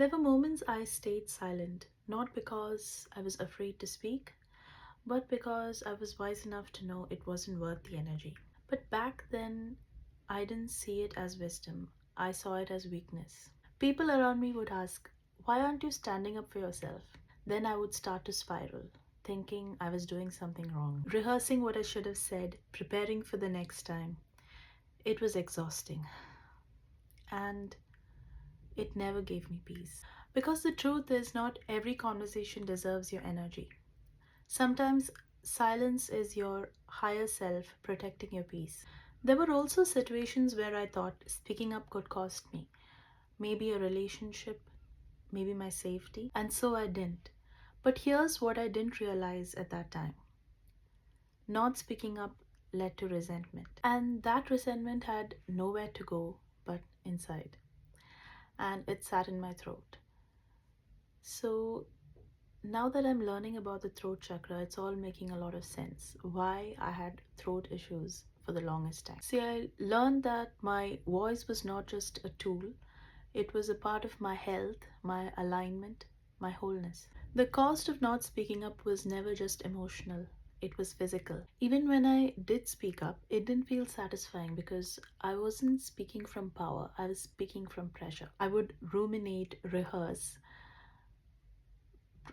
There were moments I stayed silent, not because I was afraid to speak, but because I was wise enough to know it wasn't worth the energy. But back then, I didn't see it as wisdom, I saw it as weakness. People around me would ask, "Why aren't you standing up for yourself?" Then I would start to spiral, thinking I was doing something wrong, rehearsing what I should have said, preparing for the next time. It was exhausting, and it never gave me peace. Because the truth is, not every conversation deserves your energy. Sometimes silence is your higher self protecting your peace. There were also situations where I thought speaking up could cost me, maybe a relationship, maybe my safety, and so I didn't. But here's what I didn't realize at that time: not speaking up led to resentment, and that resentment had nowhere to go but inside, and it sat in my throat. So now that I'm learning about the throat chakra, it's all making a lot of sense why I had throat issues for the longest time. See, I learned that my voice was not just a tool, it was a part of my health, my alignment, my wholeness. The cost of not speaking up was never just emotional, it was physical. Even when I did speak up, it didn't feel satisfying because I wasn't speaking from power, I was speaking from pressure. I would ruminate, rehearse,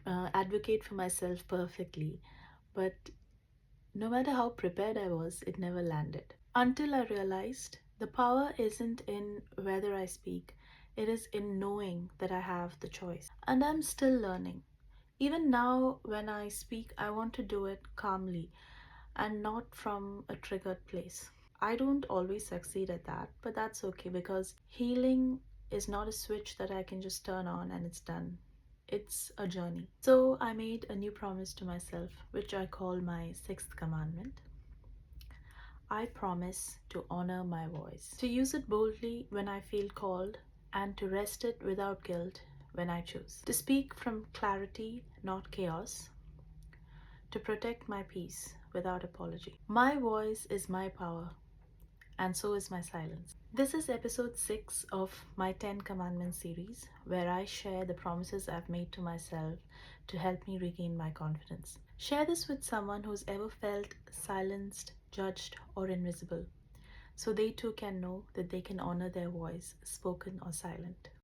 advocate for myself perfectly, but no matter how prepared I was, it never landed. Until I realized the power isn't in whether I speak, it is in knowing that I have the choice. And I'm still learning. Even now, when I speak, I want to do it calmly and not from a triggered place. I don't always succeed at that, but that's okay because healing is not a switch that I can just turn on and it's done. It's a journey. So I made a new promise to myself, which I call my sixth commandment. I promise to honor my voice, to use it boldly when I feel called, and to rest it without guilt when I choose, to speak from clarity, not chaos, to protect my peace without apology. My voice is my power, and so is my silence. This is episode 6 of my 10 Commandments series, where I share the promises I've made to myself to help me regain my confidence. Share this with someone who's ever felt silenced, judged, or invisible, so they too can know that they can honor their voice, spoken or silent.